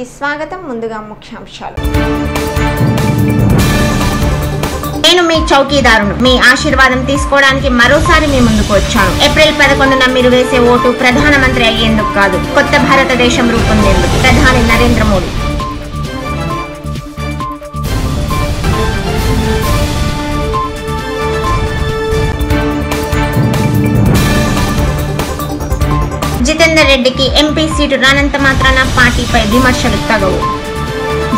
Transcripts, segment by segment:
కి స్వాగతం. ముందుగా ముఖ్యాంశాలు. నేను మీ చౌకీదారును. మీ ఆశీర్వాదం తీసుకోవడానికి మరోసారి మీ ముందుకు వచ్చాను. ఏప్రిల్ 11న మీరు వేసే ఓటు ప్రధానమంత్రి అయ్యేందుకు కాదు, కొత్త భారతదేశం రూపొందేందుకు. ప్రధాని నరేంద్ర మోడీ. జితేందర్ రెడ్డికి ఎంపీ సీటు రానంత మాత్రాన పార్టీపై విమర్శలు తగవు.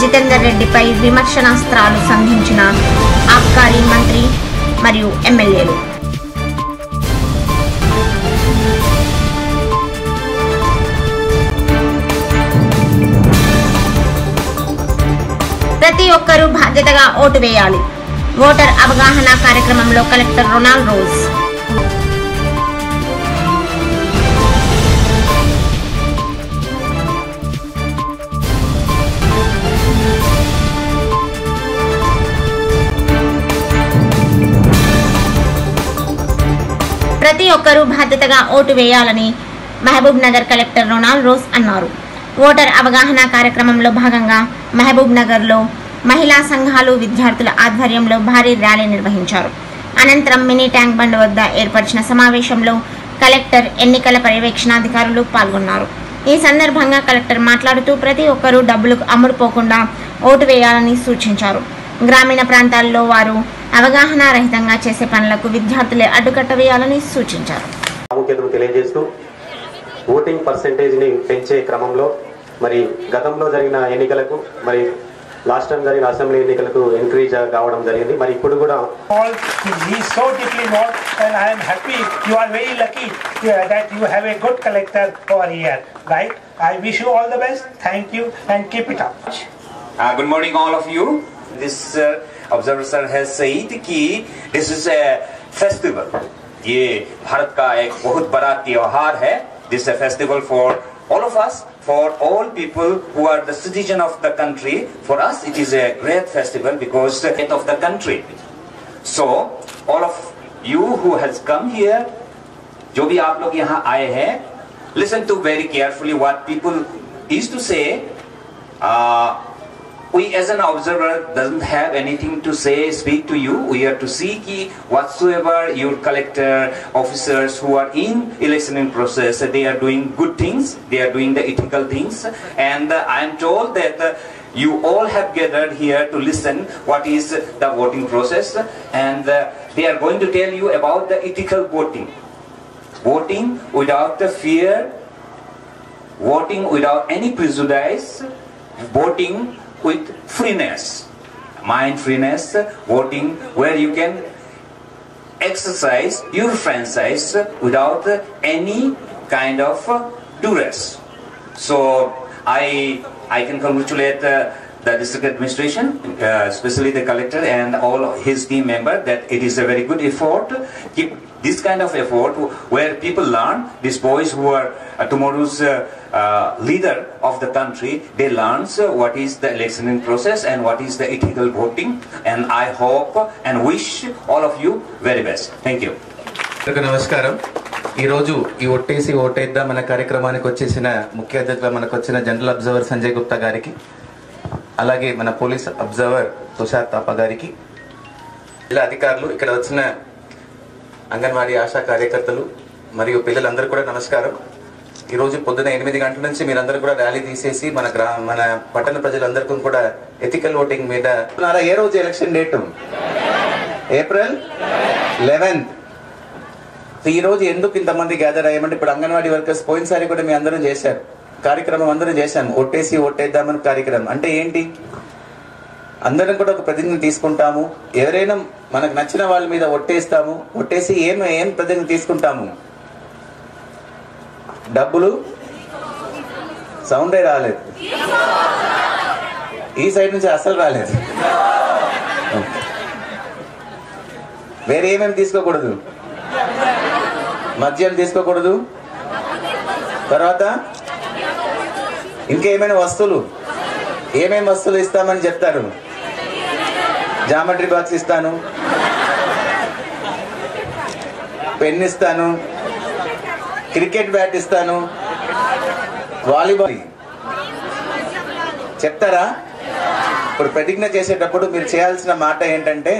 జితేందర్ రెడ్డిపై విమర్శనాస్త్రాలు సంధించిన ఆబ్కారీ మంత్రి మరియు ఎమ్మెల్యేలు. ప్రతి ఒక్కరూ బాధ్యతగా ఓటు వేయాలి. ఓటర్ అవగాహన కార్యక్రమంలో కలెక్టర్ రొనాల్డ్ రోజ్. ప్రతి ఒక్కరూ బాధ్యతగా ఓటు వేయాలని Mahabubnagar collector Ronald Rose అన్నారు. ఓటర్ అవగాహన కార్యక్రమంలో భాగంగా మహబూబ్ నగర్లో మహిళా సంఘాలు, విద్యార్థుల ఆధ్వర్యంలో భారీ ర్యాలీ నిర్వహించారు. అనంతరం మినీ ట్యాంక్ బండ్ వద్ద ఏర్పరిచిన సమావేశంలో కలెక్టర్, ఎన్నికల పర్యవేక్షణాధికారులు పాల్గొన్నారు. ఈ సందర్భంగా కలెక్టర్ మాట్లాడుతూ ప్రతి ఒక్కరూ డబ్బులకు అమ్ముడుపోకుండా ఓటు వేయాలని సూచించారు. గ్రామీణ ప్రాంతాల్లో వారు అవగాహన రహితంగా చేసే పనులకు విద్యార్థులే అడ్డుకట్ట వేయాలని సూచించారు. ప్రాముఖ్యతను తెలియజేస్తూ ఓటింగ్ పర్సెంటేజ్ ని పెంచే క్రమంలో మరి గతంలో జరిగిన ఎన్నికలకు మరి లాస్ట్ టైం జరిగిన అసెంబ్లీ ఎన్నికలకు ఎంకరేజ్ కావడం జరిగింది. మరి ఇప్పుడు కూడా so deeply known, and I am happy. You are very lucky that you have a good collector over here, right? I wish you all the best. Thank you and keep it up. Good morning all of you. This observer sir has said कि this is a festival. ये भारत का एक बहुत बड़ा त्योहार है. This is a festival for all of us, for all people who are the citizen of the country. For us it is a great festival because the head of the country. So all of you who has come here, जो भी आप लोग यहाँ आए हैं, listen to very carefully what people used to say. We as an observer doesn't have anything to say, speak to you. We are to see ki whatsoever your collector officers who are in electioning process, they are doing good things, they are doing the ethical things, and I am told that you all have gathered here to listen what is the voting process, and they are going to tell you about the ethical voting. Voting without the fear, voting without any prejudice, voting with freeness, mind freeness, voting where you can exercise your franchise without any kind of duress. So I can congratulate the district administration, especially the collector and all his team members, that it is a very good effort. Keep this kind of effort where people learn, these boys who are tomorrow's leader of the country, they learn what is the electioning process and what is the ethical voting, and I hope and wish all of you very best. Thank you. నమస్కారం. ఈరోజు ఈ ఒట్టేసి ఓటేద్దాం మన కార్యక్రమానికి వచ్చేసిన ముఖ్య అతిథిగా మనకు వచ్చిన జనరల్ అబ్జర్వర్ సంజయ్ గుప్తా గారికి, అలాగే మన పోలీస్ అబ్జర్వర్ తుషార్ తాపా గారికి, జిల్లా అధికారులు, ఇక్కడ వచ్చిన అంగన్వాడీ ఆశా కార్యకర్తలు మరియు పిల్లలందరూ కూడా నమస్కారం. ఈరోజు పొద్దున 8 గంటల నుంచి మీరందరూ కూడా ర్యాలీ తీసేసి మన పట్టణ ప్రజలందరికీ కూడా ఎథికల్ ఓటింగ్ మీద. ఏ రోజు ఎలక్షన్ డేట్? April 11th. ఈ రోజు ఎందుకు ఇంతమంది గ్యాదర్ అయ్యామంటే, ఇప్పుడు అంగన్వాడీ వర్కర్స్ పోయినసారి కూడా మీ అందరం చేశారు కార్యక్రమం, అందరం చేశాము ఒట్టేసి ఓటేద్దామని కార్యక్రమం. అంటే ఏంటి? అందరం కూడా ఒక ప్రతిజ్ఞ తీసుకుంటాము, ఎవరైనా మనకు నచ్చిన వాళ్ళ మీద ఒట్టేస్తాము, ఒట్టేసి ఏం ప్రతిజ్ఞ తీసుకుంటాము? డబ్బులు సౌండే రాలేదు, ఈ సైడ్ నుంచి అసలు రాలేదు. వేరే ఏమేమి తీసుకోకూడదు? మద్యం తీసుకోకూడదు. తర్వాత ఇంకేమైనా వస్తువులు, ఏమేమి వస్తువులు ఇస్తామని చెప్తారు? జామెట్రీ బాక్స్ ఇస్తాను, పెన్ ఇస్తాను, క్రికెట్ బ్యాట్ ఇస్తాను, వాలీబాల్ చెప్తారా? ఇప్పుడు ప్రతిజ్ఞ చేసేటప్పుడు మీరు చేయాల్సిన మాట ఏంటంటే,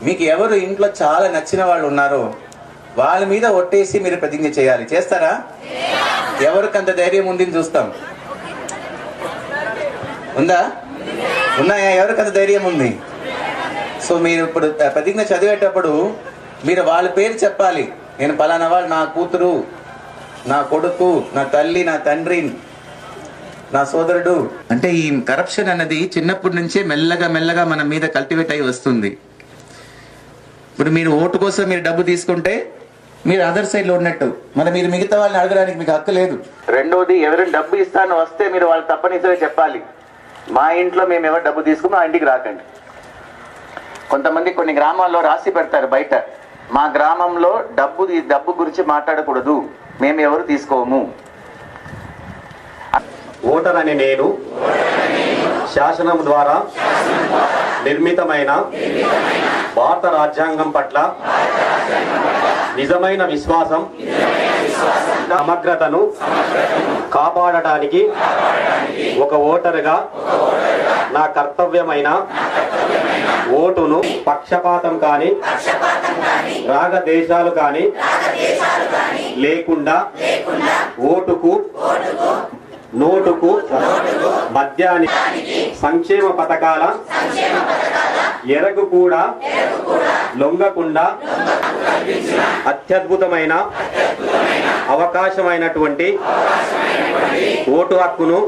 మీకు ఎవరు ఇంట్లో చాలా నచ్చిన వాళ్ళు ఉన్నారో వాళ్ళ మీద ఒట్టేసి మీరు ప్రతిజ్ఞ చేయాలి. చేస్తారా? ఎవరికి అంత ధైర్యం ఉంది చూస్తాం. ఉందా? ఉన్నాయా? ఎవరికి అంత ధైర్యం ఉంది? సో మీరు ఇప్పుడు ప్రతిజ్ఞ చదివేటప్పుడు మీరు వాళ్ళ పేరు చెప్పాలి. నేను పలానా వాళ్ళు, నా కూతురు, నా కొడుకు, నా తల్లి, నా తండ్రి, నా సోదరుడు. అంటే ఈ కరప్షన్ అన్నది చిన్నప్పటి నుంచే మెల్లగా మన మీద కల్టివేట్ అయి వస్తుంది. ఇప్పుడు మీరు ఓటు కోసం మీరు డబ్బు తీసుకుంటే మీరు అదర్ సైడ్ లో ఉన్నట్టు, మరి మీరు మిగతా వాళ్ళని అడగడానికి మీకు హక్కు లేదు. రెండోది, ఎవరైనా డబ్బు ఇస్తాను వస్తే మీరు వాళ్ళు తప్పనిసరిగా చెప్పాలి, మా ఇంట్లో మేము ఎవరు డబ్బు తీసుకుని మా ఇంటికి రాకండి. కొంతమంది కొన్ని గ్రామాల్లో రాసి పెడతారు బయట, మా గ్రామంలో డబ్బు గురించి మాట్లాడకూడదు, మేము ఎవరు తీసుకోము. ఓటర్ అని నేను శాసనం ద్వారా నిర్మితమైన భారత రాజ్యాంగం పట్ల నిజమైన విశ్వాసం, సమగ్రతను కాపాడటానికి ఒక ఓటరుగా నా కర్తవ్యమైన ఓటును పక్షపాతం కానీ రాగద్వేషాలు కానీ లేకుండా ఓటుకు, నోటుకు, మద్యానికి, సంక్షేమ పథకాల ఎరకు కూడా లొంగకుండా అత్యద్భుతమైన అవకాశమైనటువంటి ఓటు హక్కును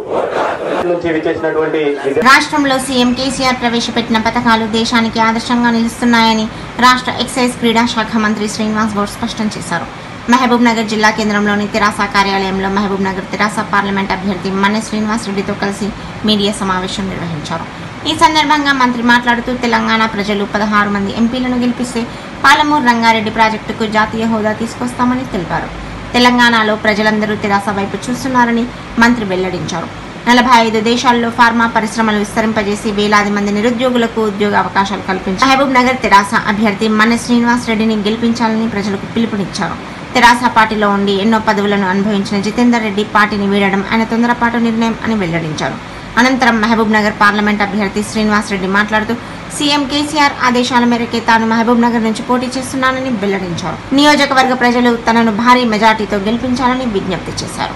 నుంచి విచ్చేసినటువంటి రాష్ట్రంలో సీఎం కేసీఆర్ ప్రవేశపెట్టిన పథకాలు దేశానికి ఆదర్శంగా నిలుస్తున్నాయని రాష్ట్ర ఎక్సైజ్ క్రీడా శాఖ మంత్రి శ్రీనివాస్ గౌడ్ స్పష్టం చేశారు. మహబూబ్ నగర్ జిల్లా కేంద్రంలోని తెరాస కార్యాలయంలో మహబూబ్ నగర్ తెరాస పార్లమెంట్ అభ్యర్థి మన్నె శ్రీనివాస్ రెడ్డితో కలిసి మీడియా సమావేశం నిర్వహించారు. ఈ సందర్భంగా మంత్రి మాట్లాడుతూ తెలంగాణ ప్రజలు 16 మంది ఎంపీలను గెలిపిస్తే పాలమూరు రంగారెడ్డి ప్రాజెక్టుకు జాతీయ హోదా తీసుకొస్తామని తెలిపారు. తెలంగాణలో ప్రజలందరూ తెరాస వైపు చూస్తున్నారని మంత్రి వెల్లడించారు. 45 దేశాల్లో ఫార్మా పరిశ్రమలు విస్తరింపజేసి వేలాది మంది నిరుద్యోగులకు ఉద్యోగ అవకాశాలు కల్పించారు. మహబూబ్ నగర్ తెరాస అభ్యర్థి మన్నె శ్రీనివాస్ రెడ్డిని గెలిపించాలని ప్రజలకు పిలుపునిచ్చారు. తెరాస పార్టీలో ఉండి ఎన్నో పదవులను అనుభవించిన జితేందర్ రెడ్డి పార్టీని వీడడం ఆయన తొందరపాటు నిర్ణయం అని వెల్లడించారు. అనంతరం మహబూబ్ నగర్ పార్లమెంట్ అభ్యర్థి శ్రీనివాస్ రెడ్డి మాట్లాడుతూ సీఎం కేసీఆర్ ఆదేశాల మేరకే తాను మహబూబ్ నగర్ నుంచి పోటీ చేస్తున్నానని వెల్లడించారు. నియోజకవర్గ ప్రజలు తనను భారీ మెజార్టీతో గెలిపించాలని విజ్ఞప్తి చేశారు.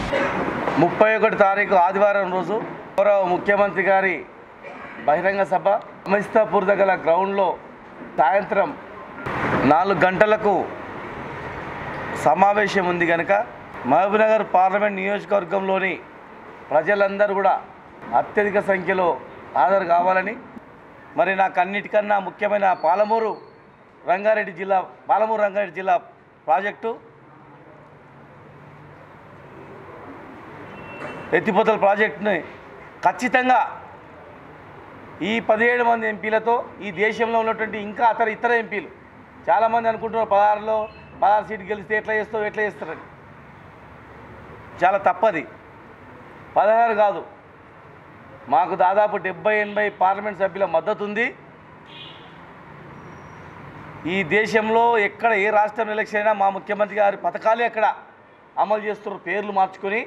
31 తారీఖు ఆదివారం రోజు గౌరవ ముఖ్యమంత్రి గారి బహిరంగ సభ మహిస్తాపూర్ దగ్గర గ్రౌండ్లో సాయంత్రం 4 గంటలకు సమావేశం ఉంది కనుక మహబూబ్నగర్ పార్లమెంట్ నియోజకవర్గంలోని ప్రజలందరూ కూడా అత్యధిక సంఖ్యలో హాజరు కావాలని, మరి నాకు అన్నిటికన్నా ముఖ్యమైన పాలమూరు రంగారెడ్డి జిల్లా ప్రాజెక్టు ఎత్తిపోతల ప్రాజెక్టుని ఖచ్చితంగా ఈ 17 మంది ఎంపీలతో ఈ దేశంలో ఉన్నటువంటి ఇంకా ఇతర ఎంపీలు చాలామంది అనుకుంటున్నారు 16 సీట్లు గెలిస్తే ఎట్లా చేస్తారని. చాలా తప్పది. 16 కాదు, మాకు దాదాపు 70-80 పార్లమెంట్ సభ్యుల మద్దతు ఉంది. ఈ దేశంలో ఎక్కడ ఏ రాష్ట్రం ఎలక్షన్ అయినా మా ముఖ్యమంత్రి గారి పథకాలే అక్కడ అమలు చేస్తున్నారు, పేర్లు మార్చుకొని.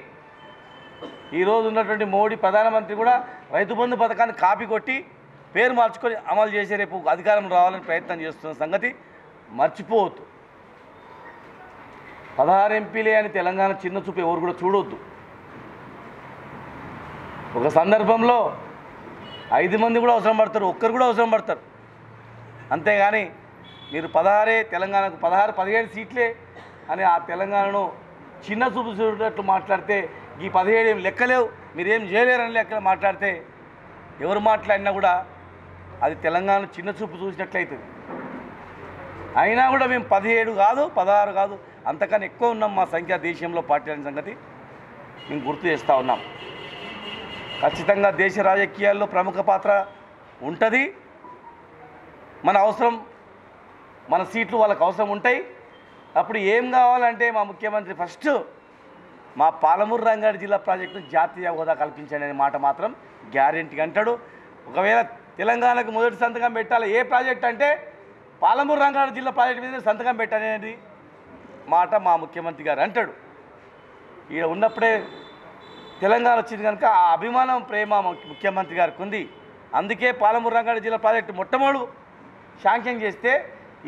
ఈరోజు ఉన్నటువంటి మోడీ ప్రధానమంత్రి కూడా రైతు బంధు పథకాన్ని కాపీ కొట్టి పేరు మార్చుకొని అమలు చేసే రేపు అధికారం రావాలని ప్రయత్నం చేస్తున్న సంగతి మర్చిపోవద్దు. 16 ఎంపీలే అని తెలంగాణ చిన్న చూపు ఎవరు కూడా చూడొద్దు. ఒక సందర్భంలో 5 మంది కూడా అవసరం పడతారు, ఒక్కరు కూడా అవసరం పడతారు. అంతేగాని మీరు 16 తెలంగాణకు 17 సీట్లే అని ఆ తెలంగాణను చిన్న చూపు చూడేటట్లు మాట్లాడితే, ఈ 17 ఏం లెక్కలేవు, మీరేం చేయలేరని లెక్కలు మాట్లాడితే ఎవరు మాట్లాడినా కూడా అది తెలంగాణ చిన్న చూపు చూసినట్లయితుంది. అయినా కూడా మేము 17 కాదు 16 కాదు అంతకన్నా ఎక్కువ ఉన్నాం మా సంఖ్య దేశంలో పార్టీ అనే సంగతి మేము గుర్తు చేస్తూ ఉన్నాం. ఖచ్చితంగా దేశ రాజకీయాల్లో ప్రముఖ పాత్ర ఉంటుంది. మన అవసరం, మన సీట్లు వాళ్ళకి అవసరం ఉంటాయి. అప్పుడు ఏం కావాలంటే మా ముఖ్యమంత్రి ఫస్ట్ మా పాలమూరు రంగారెడ్డి జిల్లా ప్రాజెక్టును జాతీయ హోదా కల్పించండి అనే మాట మాత్రం గ్యారెంటీగా అంటాడు. ఒకవేళ తెలంగాణకు మొదటి సంతకం పెట్టాలి ఏ ప్రాజెక్ట్ అంటే పాలమూరు రంగారెడ్డి జిల్లా ప్రాజెక్టు మీద సంతకం పెట్టనేది మాట మా ముఖ్యమంత్రి గారు అంటాడు. ఈడ ఉన్నప్పుడే తెలంగాణ వచ్చింది కనుక ఆ అభిమానం ప్రేమ ముఖ్యమంత్రి గారికి ఉంది. అందుకే పాలమూరు రంగారెడ్డి జిల్లా ప్రాజెక్టు మొట్టమొదటి శాంక్షన్ చేస్తే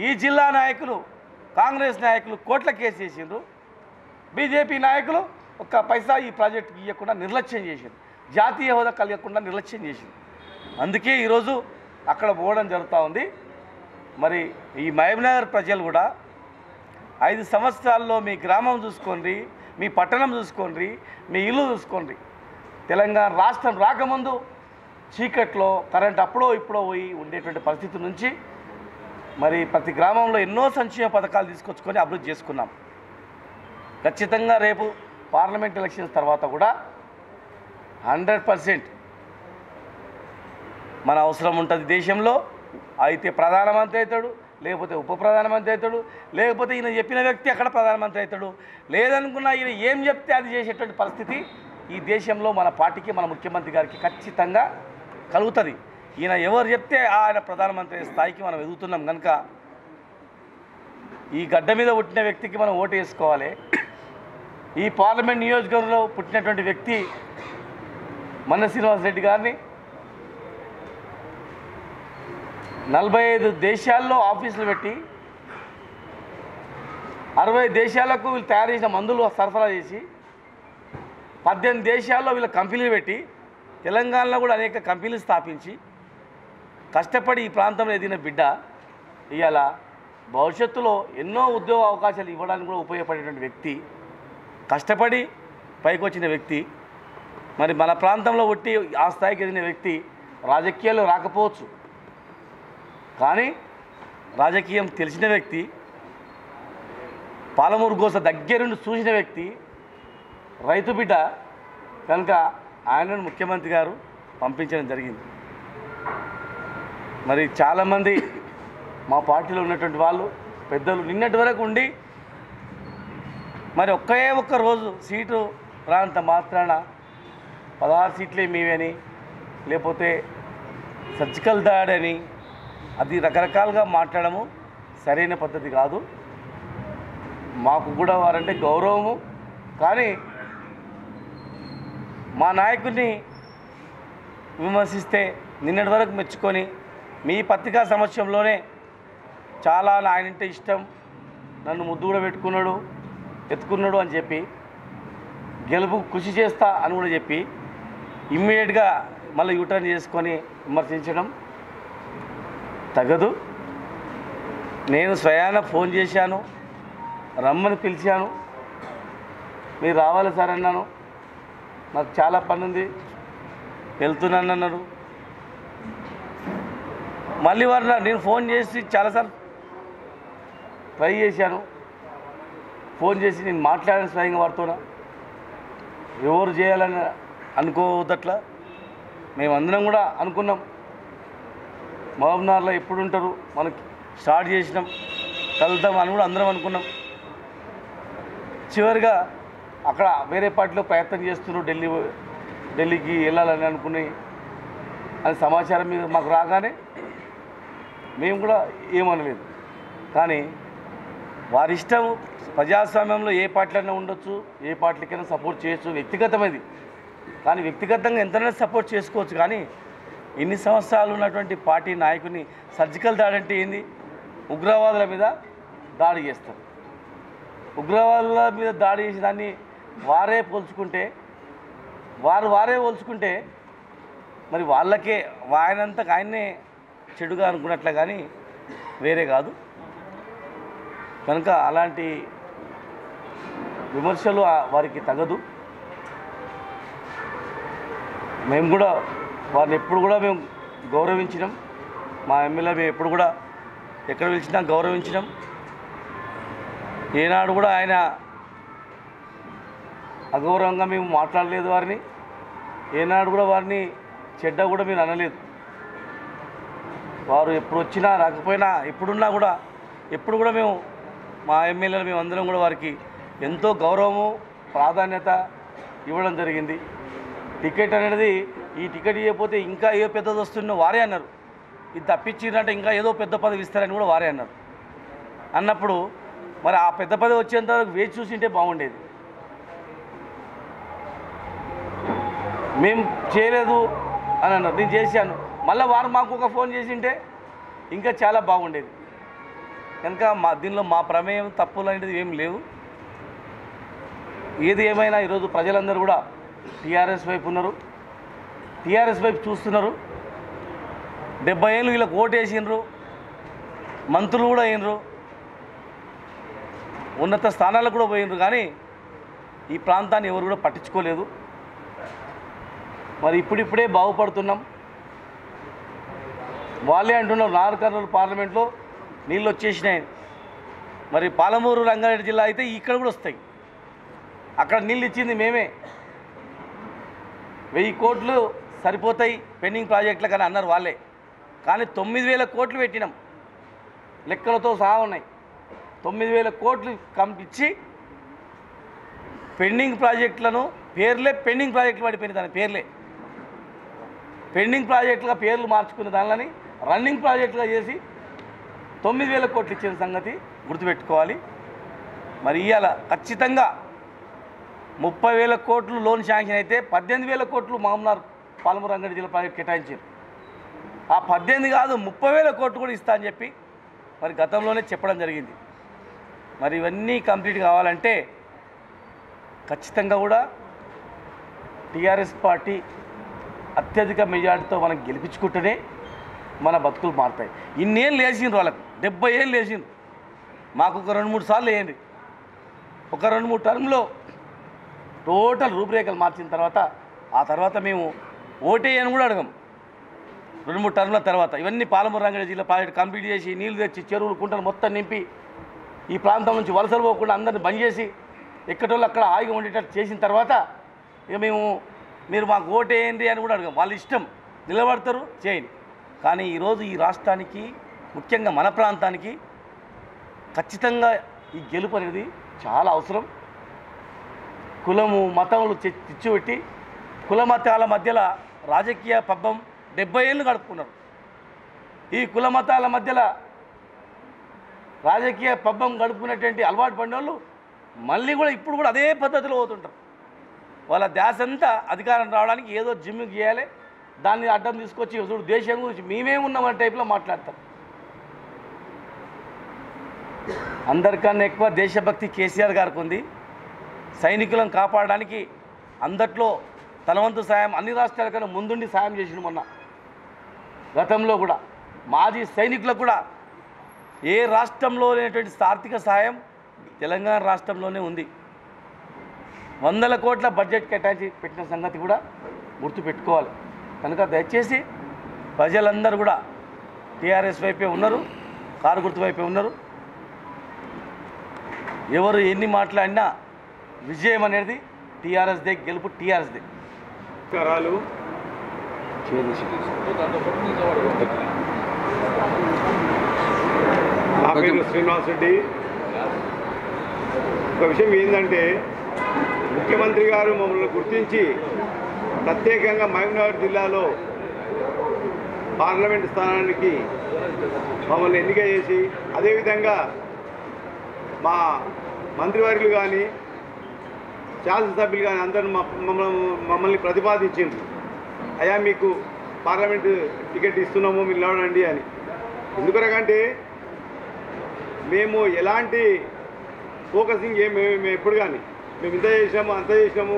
ఈ జిల్లా నాయకులు, కాంగ్రెస్ నాయకులు కోట్ల కేసు చేసిండ్రు. బీజేపీ నాయకులు ఒక్క పైసా ఈ ప్రాజెక్టుకి ఇవ్వకుండా నిర్లక్ష్యం చేసింది, జాతీయ హోదా కలగకుండా నిర్లక్ష్యం చేసింది. అందుకే ఈరోజు అక్కడ పోవడం జరుగుతూ ఉంది. మరి ఈ మహబూబ్నగర్ ప్రజలు కూడా 5 సంవత్సరాల్లో మీ గ్రామం చూసుకోండి, మీ పట్టణం చూసుకోండి, మీ ఇల్లు చూసుకోండి. తెలంగాణ రాష్ట్రం రాకముందు చీకట్లో కరెంట్ అప్పుడో ఇప్పుడో పోయి ఉండేటువంటి పరిస్థితి నుంచి మరి ప్రతి గ్రామంలో ఎన్నో సంక్షేమ పథకాలు తీసుకొచ్చుకొని అభివృద్ధి చేసుకున్నాం. ఖచ్చితంగా రేపు పార్లమెంట్ ఎలక్షన్స్ తర్వాత కూడా 100% మన అవసరం ఉంటుంది దేశంలో. అయితే ప్రధానమంత్రి అవుతాడు, లేకపోతే ఉప ప్రధానమంత్రి అవుతాడు, లేకపోతే ఈయన చెప్పిన వ్యక్తి అక్కడ ప్రధానమంత్రి అవుతాడు. లేదనుకున్నా ఈయన ఏం చెప్తే అది చేసేటువంటి పరిస్థితి ఈ దేశంలో మన పార్టీకి, మన ముఖ్యమంత్రి గారికి ఖచ్చితంగా కలుగుతుంది. ఈయన ఎవరు చెప్తే ఆయన ప్రధానమంత్రి స్థాయికి మనం ఎదుగుతున్నాం కనుక ఈ గడ్డ మీద పుట్టిన వ్యక్తికి మనం ఓటు వేసుకోవాలి. ఈ పార్లమెంట్ నియోజకవర్గంలో పుట్టినటువంటి వ్యక్తి మన్న శ్రీనివాసరెడ్డి గారిని 45 దేశాల్లో ఆఫీసులు పెట్టి 60 దేశాలకు వీళ్ళు తయారు చేసిన మందులు సరఫరా చేసి 18 దేశాల్లో వీళ్ళ కంపెనీలు పెట్టి తెలంగాణలో కూడా అనేక కంపెనీలు స్థాపించి కష్టపడి ఈ ప్రాంతంలో ఎదిగిన బిడ్డ ఇవాళ భవిష్యత్తులో ఎన్నో ఉద్యోగ అవకాశాలు ఇవ్వడానికి కూడా ఉపయోగపడేటువంటి వ్యక్తి, కష్టపడి పైకి వచ్చిన వ్యక్తి, మరి మన ప్రాంతంలో పుట్టి ఆ స్థాయికి ఎదిగిన వ్యక్తి రాజకీయాల్లో రాకపోవచ్చు, కానీ రాజకీయం తెలిసిన వ్యక్తి, పాలమూరు గోస దగ్గరుండి చూసిన వ్యక్తి, రైతు బిడ్డ కనుక ఆయనను ముఖ్యమంత్రి గారు పంపించడం జరిగింది. మరి చాలామంది మా పార్టీలో ఉన్నటువంటి వాళ్ళు పెద్దలు నిన్నటి వరకు ఉండి మరి ఒక్క రోజు సీటు రానంత మాత్రాన 16 సీట్లే మీవని, లేకపోతే సర్జికల్ దాడని, అది రకరకాలుగా మాట్లాడము సరైన పద్ధతి కాదు. మాకు కూడా వారంటే గౌరవము, కానీ మా నాయకుడిని విమర్శిస్తే నిన్నటి వరకు మెచ్చుకొని మీ పత్రికా సమక్షంలోనే చాలా ఆయనంటే ఇష్టం, నన్ను ముద్దు కూడా పెట్టుకున్నాడు, ఎత్తుకున్నాడు అని చెప్పి గెలుపు కృషి చేస్తా అని కూడా చెప్పి ఇమ్మీడియట్గా మళ్ళీ యూటర్న్ చేసుకొని విమర్శించడం తగదు. నేను స్వయాన ఫోన్ చేశాను, రమ్మని పిలిచాను, మీరు రావాలి సార్ అన్నాను, నాకు చాలా పని ఉంది వెళ్తున్నాను అన్నారు. మళ్ళీ వారు నేను ఫోన్ చేసి చాలాసార్లు ట్రై చేశాను, ఫోన్ చేసి నేను మాట్లాడాను స్వయంగా వారితోన. ఎవరు చేయాలని అనుకోవద్దట్లా, మేమందరం కూడా అనుకున్నాం మహబూబ్నగర్లో ఎప్పుడు ఉంటారు, మనకి స్టార్ట్ చేసినాం, కలుద్దాం అని కూడా అందరం అనుకున్నాం. చివరిగా అక్కడ వేరే పార్టీలో ప్రయత్నం చేస్తున్నారు, ఢిల్లీకి వెళ్ళాలని అనుకుని అని సమాచారం మీద మాకు రాగానే మేము కూడా ఏమనలేదు. కానీ వారి ఇష్టం, ప్రజాస్వామ్యంలో ఏ పార్టీలైనా ఉండొచ్చు, ఏ పార్టీలకైనా సపోర్ట్ చేయొచ్చు, వ్యక్తిగతమైనది. కానీ వ్యక్తిగతంగా ఎంతైనా సపోర్ట్ చేసుకోవచ్చు, కానీ ఇన్ని సంవత్సరాలు ఉన్నటువంటి పార్టీ నాయకుని సర్జికల్ దాడి అంటే ఏంది? ఉగ్రవాదుల మీద దాడి చేస్తారు. ఉగ్రవాదుల మీద దాడి చేసి దాన్ని వారే పోల్చుకుంటే మరి వాళ్ళకే ఆయనంతకు ఆయన్నే చెడుగా అనుకున్నట్లే కానీ వేరే కాదు. కనుక అలాంటి విమర్శలు వారికి తగదు. మేము కూడా వారిని ఎప్పుడు కూడా మేము గౌరవించినాం. మా ఎమ్మెల్యే మేము ఎప్పుడు కూడా ఎక్కడ పిలిచినా గౌరవించినాం. ఏనాడు కూడా ఆయన అగౌరవంగా మేము మాట్లాడలేదు వారిని, ఏనాడు కూడా వారిని చెడ్డ కూడా మీరు అనలేదు. వారు ఎప్పుడు వచ్చినా రాకపోయినా ఎప్పుడున్నా కూడా ఎప్పుడు కూడా మేము మా ఎమ్మెల్యేలు మేము అందరం కూడా వారికి ఎంతో గౌరవము ప్రాధాన్యత ఇవ్వడం జరిగింది. టికెట్ అనేది ఈ టికెట్ ఇవ్వకపోతే ఇంకా ఏ పెద్దది వస్తుందో వారే అన్నారు, ఇది తప్పించిందంటే ఇంకా ఏదో పెద్ద పదవి ఇస్తారని కూడా వారే అన్నారు. అన్నప్పుడు మరి ఆ పెద్ద పదవి వచ్చేంత వరకు వేచి చూసింటే బాగుండేది. మేము చేయలేదు అని అన్నారు. నేను చేశాను. మళ్ళీ వారు మాకు ఒక ఫోన్ చేసింటే ఇంకా చాలా బాగుండేది. కనుక దీనిలో మా ప్రమేయం తప్పు లాంటిది ఏం లేవు. ఏది ఏమైనా ఈరోజు ప్రజలందరూ కూడా టీఆర్ఎస్ వైపు ఉన్నారు, టీఆర్ఎస్ వైపు చూస్తున్నారు. 70 ఏళ్ళు వీళ్ళకి ఓటేసినరు, మంత్రులు కూడా అయినరు, ఉన్నత స్థానాలకు కూడా పోయినరు. కానీ ఈ ప్రాంతాన్ని ఎవరు కూడా పట్టించుకోలేదు. మరి ఇప్పుడిప్పుడే బాగుపడుతున్నాం. వాళ్ళే అంటున్నారు నాగర్ కర్నూలు పార్లమెంట్లో నీళ్ళు వచ్చేసినాయి. మరి పాలమూరు రంగారెడ్డి జిల్లా అయితే ఇక్కడ కూడా వస్తాయి. అక్కడ నీళ్ళు ఇచ్చింది మేమే. 1000 కోట్లు సరిపోతాయి పెండింగ్ ప్రాజెక్టులకు అని అన్నారు వాళ్ళే. కానీ 9000 కోట్లు పెట్టినాం, లెక్కలతో సహా ఉన్నాయి. 9000 కోట్లు కంపించి పెండింగ్ ప్రాజెక్టులను పెండింగ్ ప్రాజెక్టులు పడిపోయినాయి. దాని పేర్లే పెండింగ్ ప్రాజెక్టులుగా పేర్లు మార్చుకునే దానిని రన్నింగ్ ప్రాజెక్టుగా చేసి 9000 కోట్లు ఇచ్చిన సంగతి గుర్తుపెట్టుకోవాలి. మరి ఇవాళ ఖచ్చితంగా 30,000 కోట్లు లోన్ శాంక్షన్ అయితే 18,000 కోట్లు మామూలు పాలమూరు రంగారెడ్డి జిల్లా ప్రాజెక్టు కేటాయించారు. ఆ 18 కాదు 30,000 కోట్లు కూడా ఇస్తా అని చెప్పి మరి గతంలోనే చెప్పడం జరిగింది. మరి ఇవన్నీ కంప్లీట్ కావాలంటే ఖచ్చితంగా కూడా టీఆర్ఎస్ పార్టీ అత్యధిక మెజార్టీతో మనం గెలిపించుకుంటేనే మన బతుకులు మారుతాయి. ఇన్నేళ్ళు వేసిండ్రు, వాళ్ళకు 70 ఏళ్ళు వేసిండ్రు. మాకు ఒక 2-3 సార్లు వేయండి. ఒక 2-3 టర్మ్లో టోటల్ రూపురేఖలు మార్చిన తర్వాత ఆ తర్వాత మేము ఓటేయని కూడా అడగం. 2-3 టర్మ్ల తర్వాత ఇవన్నీ పాలమూరు రంగారెడ్డి జిల్లా ప్రాజెక్టు కంప్లీట్ చేసి నీళ్లు తెచ్చి చెరువులు కుంటలు మొత్తం నింపి ఈ ప్రాంతం నుంచి వలసలు పోకుండా అందరిని బంద్ చేసి ఎక్కడోళ్ళు అక్కడ హాయిగా ఉండేటట్టు చేసిన తర్వాత ఇక మీరు మాకు ఓటేయండి అని కూడా అడగం. వాళ్ళ ఇష్టం, నిలబడతారు, చేయండి. కానీ ఈరోజు ఈ రాష్ట్రానికి ముఖ్యంగా మన ప్రాంతానికి ఖచ్చితంగా ఈ గెలుపు అనేది చాలా అవసరం. కులము మతములు చిచ్చుపెట్టి కుల మతాల మధ్యలో రాజకీయ పబ్బం 70 ఏళ్ళు గడుపుకున్నారు. ఈ కుల మతాల మధ్యలో రాజకీయ పబ్బం గడుపుకునేటువంటి అలవాటు పడిన వాళ్ళు మళ్ళీ కూడా ఇప్పుడు కూడా అదే పద్ధతిలో పోతుంటారు. వాళ్ళ ధ్యాస అంతా అధికారం రావడానికి ఏదో జిమ్ చేయాలి, దాన్ని అడ్డం తీసుకొచ్చి చూడు దేశం గురించి మేమేమున్నామనే టైప్లో మాట్లాడతారు. అందరికన్నా ఎక్కువ దేశభక్తి కేసీఆర్ గారికి ఉంది. సైనికులను కాపాడడానికి అందట్లో తనవంతు సాయం అన్ని రాష్ట్రాల కన్నా ముందుండి సాయం చేసిన మొన్న గతంలో కూడా మాజీ సైనికులకు కూడా ఏ రాష్ట్రంలో లేనటువంటి ఆర్థిక సహాయం తెలంగాణ రాష్ట్రంలోనే ఉంది. 100 కోట్ల బడ్జెట్ కేటాయించి పెట్టిన సంగతి కూడా గుర్తుపెట్టుకోవాలి. కనుక దయచేసి ప్రజలందరూ కూడా టీఆర్ఎస్ వైపే ఉన్నారు, కారు గుర్తు వైపే ఉన్నారు. ఎవరు ఎన్ని మాట్లాడినా విజయం అనేది టీఆర్ఎస్దే, గెలుపు టీఆర్ఎస్దే. నా పేరు శ్రీనివాస్ రెడ్డి. ఒక విషయం ఏంటంటే ముఖ్యమంత్రి గారు మమ్మల్ని గుర్తించి ప్రత్యేకంగా మహబూబ్నగర్ జిల్లాలో పార్లమెంట్ స్థానానికి మమ్మల్ని ఎన్నిక చేసి అదేవిధంగా మా మంత్రివర్యులు కానీ శాసనసభ్యులు కానీ అందరూ మమ్మల్ని ప్రతిపాదించింది, అయ్యా మీకు పార్లమెంటు టికెట్ ఇస్తున్నాము మీరు నిలబడండి అని. ఎందుకంటే మేము ఎలాంటి ఫోకసింగ్ మేము ఎప్పుడు కానీ మేము ఇంత చేసినాము అంత చేసినాము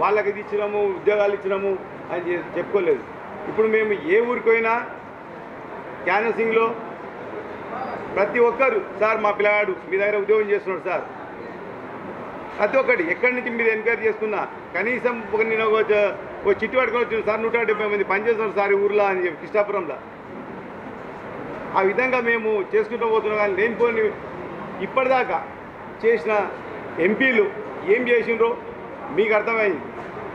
వాళ్ళకి ఇది ఇచ్చినాము ఉద్యోగాలు ఇచ్చినాము అని చెప్పుకోలేదు. ఇప్పుడు మేము ఏ ఊరికి పోయినా క్యాన్వసింగ్లో ప్రతి ఒక్కరు సార్ మా పిల్లగాడు మీ దగ్గర ఉద్యోగం చేస్తున్నాడు సార్, ప్రతి ఒక్కటి ఎక్కడి నుంచి మీరు ఎంక్వైరీ చేసుకున్నా కనీసం నేను ఒక చిట్టు పట్టుకొని వచ్చిన సార్ 170 మంది పనిచేస్తున్నారు సార్ ఊర్లో అని చెప్పి కృష్ణాపురంలో. ఆ విధంగా మేము చేసుకుంటూ పోతున్నాం. కానీ లేనిపోని ఇప్పటిదాకా చేసిన ఎంపీలు ఏం చేసిండ్రో మీకు అర్థమైంది.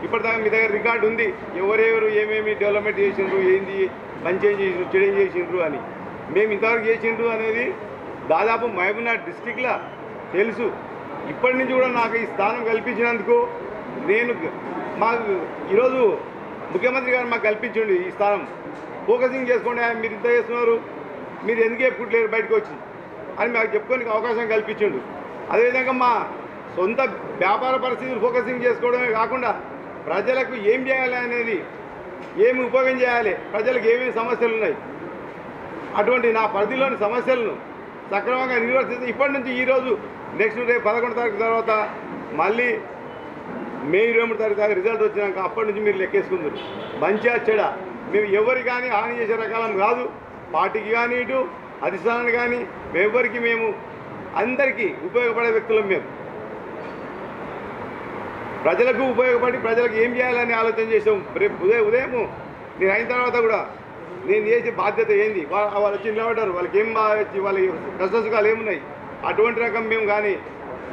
ఇప్పటిదాకా మీ దగ్గర రికార్డు ఉంది, ఎవరెవరు ఏమేమి డెవలప్మెంట్ చేసిండ్రు, ఏంది మంచి ఏం చేసిండ్రు చెడు ఏం చేసిండ్రు అని. మేము ఇంతవరకు చేసిండ్రు అనేది దాదాపు మహబూబ్నగర్ డిస్టిక్లో తెలుసు. ఇప్పటి నుంచి కూడా నాకు ఈ స్థానం కల్పించినందుకు మాకు ఈరోజు ముఖ్యమంత్రి గారు మాకు కల్పించండి ఈ స్థానం. ఫోకసింగ్ చేసుకోండి, మీరు ఇంత చేస్తున్నారు, మీరు ఎందుకు చెప్పుకుంటలేరు బయటకు వచ్చి అని మాకు చెప్పుకోనికి అవకాశం కల్పించండు. అదేవిధంగా మా సొంత వ్యాపార పరిస్థితులు ఫోకసింగ్ చేసుకోవడమే కాకుండా ప్రజలకు ఏం చేయాలి అనేది, ఏమి ఉపయోగం చేయాలి, ప్రజలకు ఏమేమి సమస్యలు ఉన్నాయి, అటువంటి నా పరిధిలోని సమస్యలను సక్రమంగా నిర్వర్తిస్తే ఇప్పటి నుంచి ఈరోజు నెక్స్ట్ రేపు 11 తారీఖు తర్వాత మళ్ళీ మే 23 తారీఖు దాకా రిజల్ట్ వచ్చినాక అప్పటి నుంచి మీరు లెక్కేసుకుందరు. మంచిగా చెడ మేము ఎవరికి కానీ హాని చేసే రకాలం కాదు, పార్టీకి కానీ ఇటు అధిష్టానాన్ని కానీ ఎవరికి, మేము అందరికీ ఉపయోగపడే వ్యక్తులం. మేము ప్రజలకు ఉపయోగపడి ప్రజలకు ఏం చేయాలని ఆలోచన చేసాం. రేపు ఉదయం నేను అయిన తర్వాత కూడా నేను చేసే బాధ్యత ఏంది, వాళ్ళు వచ్చి నిలబడ్డారు, వాళ్ళకి ఏం వచ్చి వాళ్ళ కష్టసుఖాలు ఏమున్నాయి, అటువంటి రకం మేము కానీ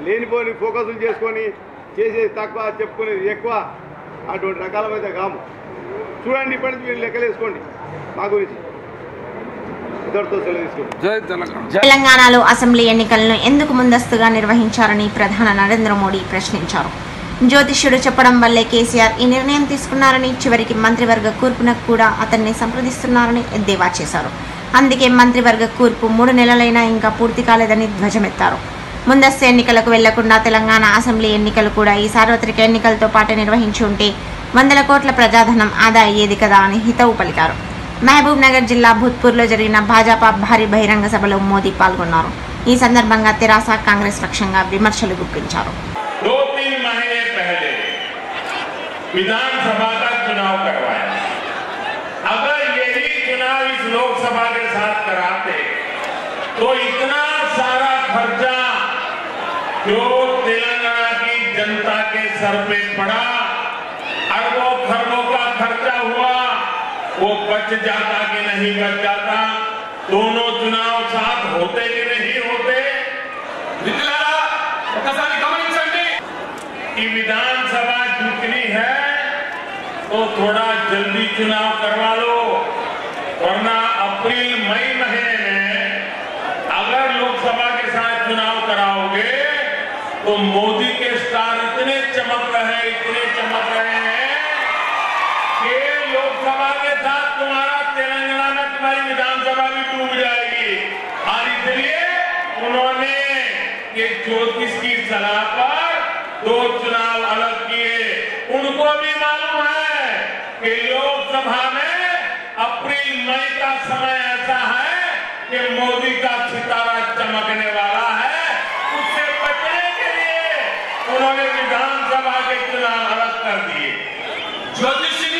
లేనిపోని ఫోకస్లు చేసుకొని చేసేది తక్కువ, చెప్పుకునేది ఎక్కువ, అటువంటి రకాలమైతే కాము. చూడండి, ఇప్పటి నుంచి మీరు లెక్కలేసుకోండి మా గురించి. ఇద్దరితో సెలవు తీసుకోండి. తెలంగాణలో అసెంబ్లీ ఎన్నికలను ఎందుకు ముందస్తుగా నిర్వహించారని ప్రధాని నరేంద్ర మోడీ ప్రశ్నించారు. జ్యోతిష్యుడు చెప్పడం వల్లే కేసీఆర్ ఈ నిర్ణయం తీసుకున్నారని, చివరికి మంత్రివర్గ కూర్పునకు కూడా అతన్ని సంప్రదిస్తున్నారని ఎద్దేవా చేశారు. అందుకే మంత్రివర్గ కూర్పు 3 నెలలైనా ఇంకా పూర్తి కాలేదని ధ్వజమెత్తారు. ముందస్తు ఎన్నికలకు వెళ్లకుండా తెలంగాణ అసెంబ్లీ ఎన్నికలు కూడా ఈ సార్వత్రిక ఎన్నికలతో పాటు నిర్వహించి ఉంటే 100 కోట్ల ప్రజాధనం ఆదా అయ్యేది కదా అని హితవు పలికారు. మహబూబ్ నగర్ జిల్లా భూత్పూర్లో జరిగిన భాజపా భారీ బహిరంగ సభలో మోదీ పాల్గొన్నారు. ఈ సందర్భంగా తెరాస కాంగ్రెస్ లక్ష్యంగా విమర్శలు గుప్పించారు. 2-3 महीने पहले विधानसभा का चुनाव करवाया। अगर यही चुनाव इस लोकसभा के साथ कराते तो इतना सारा खर्चा जो तेलंगाना की जनता के सर पे पड़ा, अरबों खरबों का खर्चा हुआ, वो बच जाता कि नहीं बच जाता? दोनों चुनाव साथ होते कि नहीं होते? कि विधानसभा जीतनी है तो थोड़ा जल्दी चुनाव करवा लो, वरना अप्रैल मई महीने में अगर लोकसभा के साथ चुनाव कराओगे तो मोदी के स्टार इतने चमक रहे हैं कि लोकसभा के साथ तुम्हारा तेलंगाना में तुम्हारी विधानसभा भी डूब जाएगी। और इसलिए उन्होंने ये ज्योतिष की सलाह पर 2 चुनाव अलग किए। उनको भी मालूम है कि लोकसभा में अप्रैल मई का समय ऐसा है कि मोदी का सितारा चमकने वाला है। उससे बचने के लिए उन्होंने विधानसभा के चुनाव अलग कर दिए। ज्योतिषी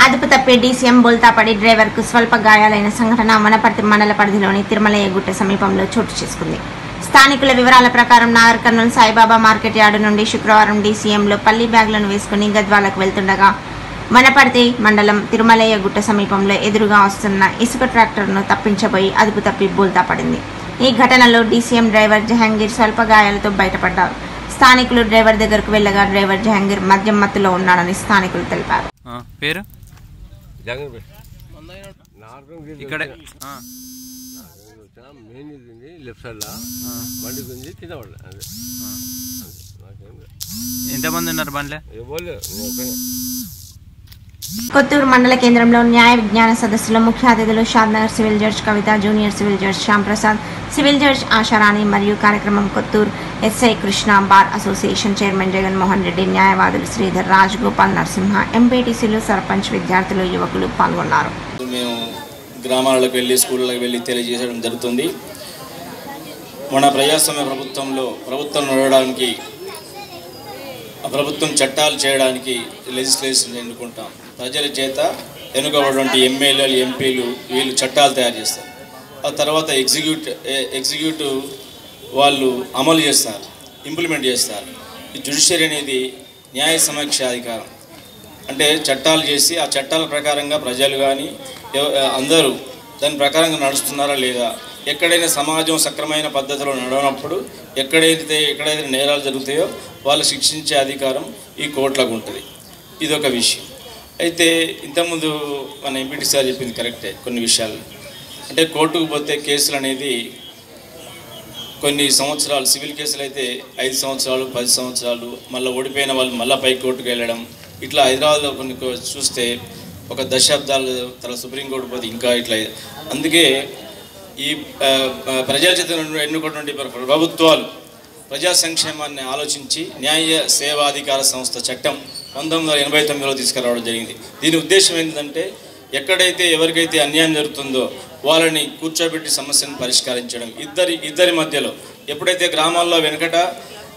అదుపు తప్పి డీసీఎం బోల్తా పడి డ్రైవర్ కు స్వల్ప గాయాలైన సంఘటన వనపర్తి మండల పరిధిలోని తిరుమలయ్యగుట్ట సమీపంలో చోటు చేసుకుంది. స్థానికుల వివరాల ప్రకారం నాగర్ కర్నూలు సాయిబాబా మార్కెట్ యార్డు నుండి శుక్రవారం డీసీఎంలో పల్లి బ్యాగులను వేసుకుని గద్వాలకు వెళ్తుండగా వనపర్తి మండలం తిరుమలయ్యగుట్ట సమీపంలో ఎదురుగా వస్తున్న ఇసుక ట్రాక్టర్ను తప్పించబోయి అదుపు తప్పి బోల్తా పడింది. ఈ ఘటనలో డీసీఎం డ్రైవర్ జహాంగీర్ స్వల్ప గాయాలతో బయటపడ్డారు. స్థానికులు డ్రైవర్ దగ్గరకు వెళ్లగా డ్రైవర్ జహాంగీర్ మద్యం మత్తులో ఉన్నాడని స్థానికులు తెలిపారు. పేరు ఇక్కడ మెయిన్ ఇది లెఫ్ట్ సైడ్లో బండి గురించి తినవాళ్ళు అదే. ఎంతమంది ఉన్నారు బండ్లే? కొత్తూరు మండల కేంద్రంలో న్యాయ విజ్ఞాన సదస్సులో ముఖ్య అతిథులు Shadnagar civil judge Kavitha, junior civil judge Shyam Prasad, civil judge Asharani మరియు కార్యక్రమం Kothur SI Krishna, bar association chairman Jaganmohan Reddy, న్యాయవాదులు శ్రీధర్, రాజ్ గోపాల్, నరసింహ, ఎంపీటీసీలు, సర్పంచ్, విద్యార్థులు, యువకులు పాల్గొన్నారు. మేము గ్రామాలకు వెళ్ళి స్కూళ్ళకి వెళ్ళి తెలియజేయడం జరుగుతుంది. మన ప్రజాస్వామ్య ప్రభుత్వం నడవడానికి, ప్రభుత్వం చట్టాలు చేయడానికి లెజిస్లేషన్ ఎన్నుకుంటాం. ప్రజల చేత ఎన్నుకోబడినటువంటి ఎమ్మెల్యేలు, ఎంపీలు వీళ్ళు చట్టాలు తయారు చేస్తారు. ఆ తర్వాత ఎగ్జిక్యూటివ్ వాళ్ళు అమలు చేస్తారు, ఇంప్లిమెంట్ చేస్తారు. ఈ జ్యుడిషియరీ అనేది న్యాయ సమీక్ష అధికారం. అంటే చట్టాలు చేసి ఆ చట్టాల ప్రకారంగా ప్రజలు కానీ అందరూ దాని ప్రకారంగా నడుస్తున్నారా లేదా, ఎక్కడైనా సమాజం సక్రమైన పద్ధతిలో నడవనప్పుడు ఎక్కడైతే నేరాలు జరుగుతాయో వాళ్ళు శిక్షించే అధికారం ఈ కోర్టులకు ఉంటుంది. ఇదొక విషయం. అయితే ఇంతకుముందు మన ఎంపీటీ సార్ చెప్పింది కరెక్టే. కొన్ని విషయాలు అంటే కోర్టుకు పోతే కేసులు అనేది కొన్ని సంవత్సరాలు, సివిల్ కేసులు అయితే 5 సంవత్సరాలు 10 సంవత్సరాలు, మళ్ళీ ఓడిపోయిన వాళ్ళు మళ్ళీ పై కోర్టుకు వెళ్ళడం, ఇట్లా హైదరాబాద్లో కొన్ని చూస్తే ఒక దశాబ్దాల తర్వాత సుప్రీంకోర్టు పోతే ఇంకా ఇట్లా. అందుకే ఈ ప్రజల చేత ఎన్నుకున్నటువంటి ప్రభుత్వాలు ప్రజా సంక్షేమాన్ని ఆలోచించి న్యాయ సేవాధికార సంస్థ చట్టం 1989లో తీసుకురావడం జరిగింది. దీని ఉద్దేశం ఏంటంటే ఎక్కడైతే ఎవరికైతే అన్యాయం జరుగుతుందో వాళ్ళని కూర్చోబెట్టి సమస్యను పరిష్కరించడం. ఇద్దరి మధ్యలో ఎప్పుడైతే గ్రామాల్లో వెనకట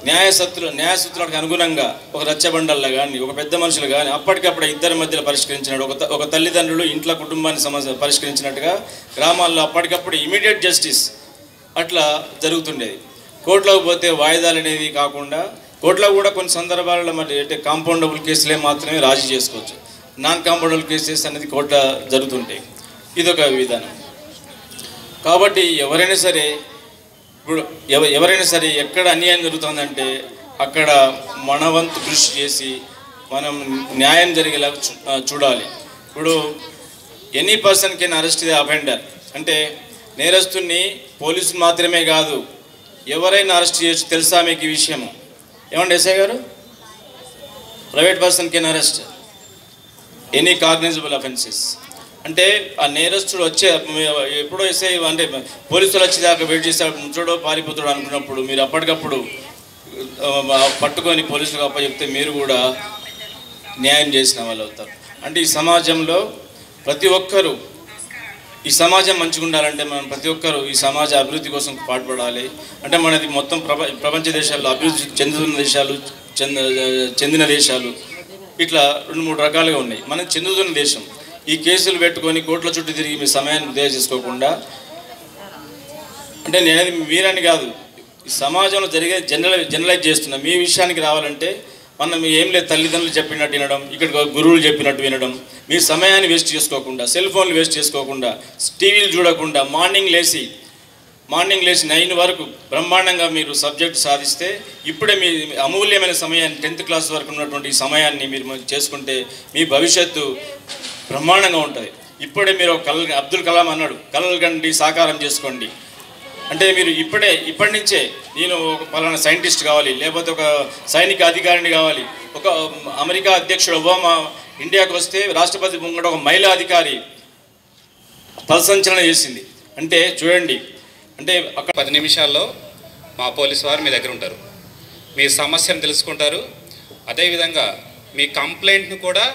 న్యాయసూత్రాలకు అనుగుణంగా ఒక రచ్చబండల్లో కానీ ఒక పెద్ద మనుషులు కానీ అప్పటికప్పుడు ఇద్దరి మధ్యలో పరిష్కరించినట్టు, ఒక తల్లిదండ్రులు ఇంట్లో కుటుంబాన్ని సమస్య పరిష్కరించినట్టుగా గ్రామాల్లో అప్పటికప్పుడు ఇమీడియట్ జస్టిస్ అట్లా జరుగుతుండేది. కోర్టులోకి పోతే వాయిదాలు అనేది కాకుండా కోర్టులో కూడా కొన్ని సందర్భాలలో మరి అంటే కాంపౌండబుల్ కేసులే మాత్రమే రాజీ చేసుకోవచ్చు. నాన్ కాంపౌండబుల్ కేసెస్ అనేది కోర్టులో జరుగుతుంటాయి. ఇదొక విధానం. కాబట్టి ఎవరైనా సరే ఎక్కడ అన్యాయం జరుగుతుందంటే అక్కడ మన వంతు కృషి చేసి మనం న్యాయం జరిగేలా చూడాలి. ఇప్పుడు any person can arrest the offender అంటే నేరస్తుని పోలీసులు మాత్రమే కాదు ఎవరైనా అరెస్ట్ చేయొచ్చు. తెలుసా మీకు ఈ విషయము? ఏమండి ఎస్ఐ గారు? Private person can arrest any cognisable offences. అంటే ఆ నేరస్తుడు ఎప్పుడో ఎస్ఐ అంటే పోలీసులు వచ్చేదాకా వెయిట్ చేసి ముచ్చడో పారిపోతాడు అనుకున్నప్పుడు మీరు అప్పటికప్పుడు పట్టుకొని పోలీసులకు అప్పచెప్తే మీరు కూడా న్యాయం చేసిన వాళ్ళు అవుతారు. అంటే ఈ సమాజంలో ప్రతి ఒక్కరూ ఈ సమాజం మంచిగా ఉండాలంటే మనం ప్రతి ఒక్కరూ ఈ సమాజ అభివృద్ధి కోసం పాటుపడాలి. అంటే మనది మొత్తం ప్రపంచ దేశాల్లో అభివృద్ధి చెందిన దేశాలు ఇట్లా 2-3 రకాలుగా ఉన్నాయి. మనం చెందుతున్న దేశం. ఈ కేసులు పెట్టుకొని కోట్ల చుట్టూ తిరిగి మీ సమయాన్ని వృధా చేసుకోకుండా, అంటే నేనేది మీరని కాదు, ఈ సమాజంలో జరిగే జనరలైజ్ చేస్తున్నా. మీ విషయానికి రావాలంటే మనం ఏం లేదు, తల్లిదండ్రులు చెప్పినట్టు వినడం, ఇక్కడ గురువులు చెప్పినట్టు వినడం, మీ సమయాన్ని వేస్ట్ చేసుకోకుండా, సెల్ ఫోన్లు వేస్ట్ చేసుకోకుండా, టీవీలు చూడకుండా మార్నింగ్ లేచి 9 వరకు బ్రహ్మాండంగా మీరు సబ్జెక్ట్ సాధిస్తే ఇప్పుడే మీ అమూల్యమైన సమయాన్ని 10th క్లాస్ వరకు ఉన్నటువంటి సమయాన్ని మీరు చేసుకుంటే మీ భవిష్యత్తు బ్రహ్మాండంగా ఉంటుంది. ఇప్పుడే మీరు అబ్దుల్ కలాం అన్నాడు, కలలు కండి సాకారం చేసుకోండి. అంటే మీరు ఇప్పటి నుంచే నేను ఒక పలానా సైంటిస్ట్ కావాలి, లేకపోతే ఒక సైనిక అధికారిని కావాలి. ఒక అమెరికా అధ్యక్షుడు ఒబామా ఇండియాకు వస్తే రాష్ట్రపతి ముంగట ఒక మహిళా అధికారి తలసంచలనం చేసింది. అంటే చూడండి, అంటే అక్కడ 10 నిమిషాల్లో మా పోలీసు వారు మీ దగ్గర ఉంటారు, మీ సమస్యను తెలుసుకుంటారు. అదేవిధంగా మీ కంప్లైంట్ను కూడా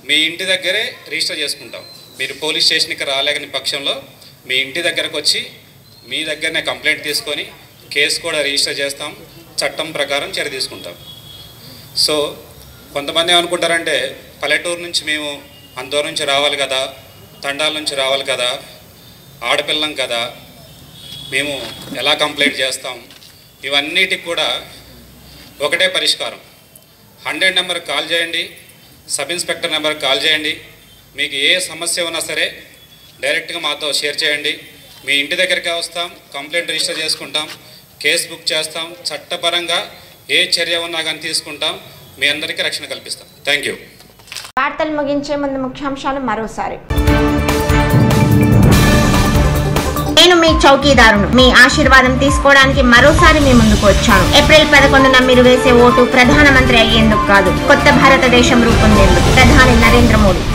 మీ ఇంటి దగ్గరే రిజిస్టర్ చేసుకుంటాం. మీరు పోలీస్ స్టేషన్కి రాలేని పక్షంలో మీ ఇంటి దగ్గరకు వచ్చి మీ దగ్గరనే కంప్లైంట్ తీసుకొని కేసు కూడా రిజిస్టర్ చేస్తాం. చట్టం ప్రకారం చర్య తీసుకుంటాం. సో కొంతమంది ఏమనుకుంటారంటే పల్లెటూరు నుంచి మేము అంత దూరం నుంచి రావాలి కదా, తండాల నుంచి రావాలి కదా, ఆడపిల్లం కదా, మేము ఎలా కంప్లైంట్ చేస్తాం? ఇవన్నిటికి కూడా ఒకటే పరిష్కారం. 100 నెంబర్కి కాల్ చేయండి, సబ్ ఇన్స్పెక్టర్ నెంబర్కి కాల్ చేయండి. మీకు ఏ సమస్య ఉన్నా సరే డైరెక్ట్గా మాతో షేర్ చేయండి. మీ ఇంటి దగ్గరికి వస్తాం, కంప్లైంట్ రిజిస్టర్ చేసుకుంటాం, కేసు బుక్ చేస్తాం, చట్టపరంగా ఏ చర్య ఉన్నా కానీ తీసుకుంటాం, మీ అందరికీ రక్షణ కల్పిస్తాం. Thank you. వార్తలు ముగించే ముందు ముఖ్యాంశాలు మరోసారి. నేను మీ చౌకీదారును. మీ ఆశీర్వాదం తీసుకోవడానికి మరోసారి మీ ముందుకు వచ్చాను. ఏప్రిల్ 11న మీరు వేసే ఓటు ప్రధానమంత్రి అయ్యేందుకు కాదు, కొత్త భారతదేశం రూపొందేందుకు. ప్రధాని నరేంద్ర మోడీ.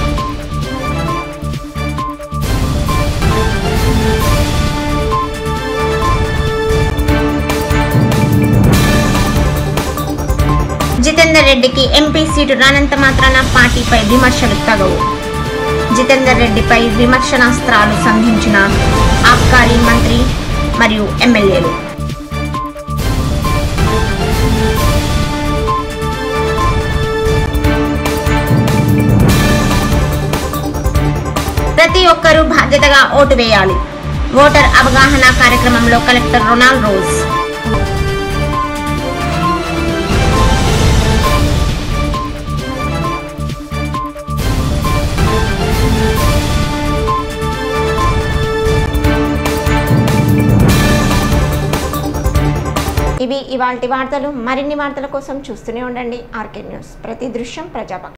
జితేందర్ రెడ్డికి ఎంపీ సీటు రానంత మాత్రాన పార్టీపై విమర్శలు తగవు. జితేందర్ రెడ్డిపై విమర్శనాస్త్రాలు సంధించిన ఆబ్కారీ మంత్రి మరియు ఎమ్మెల్యేలు. ప్రతి ఒక్కరూ బాధ్యతగా ఓటు వేయాలి. ఓటర్ అవగాహన కార్యక్రమంలో కలెక్టర్ రొనాల్డ్ రోజ్. ఇవి ఇవాల్టి వార్తలు. మరిన్ని వార్తల కోసం చూస్తూనే ఉండండి ఆర్కే న్యూస్. ప్రతి దృశ్యం ప్రజాపక్షం.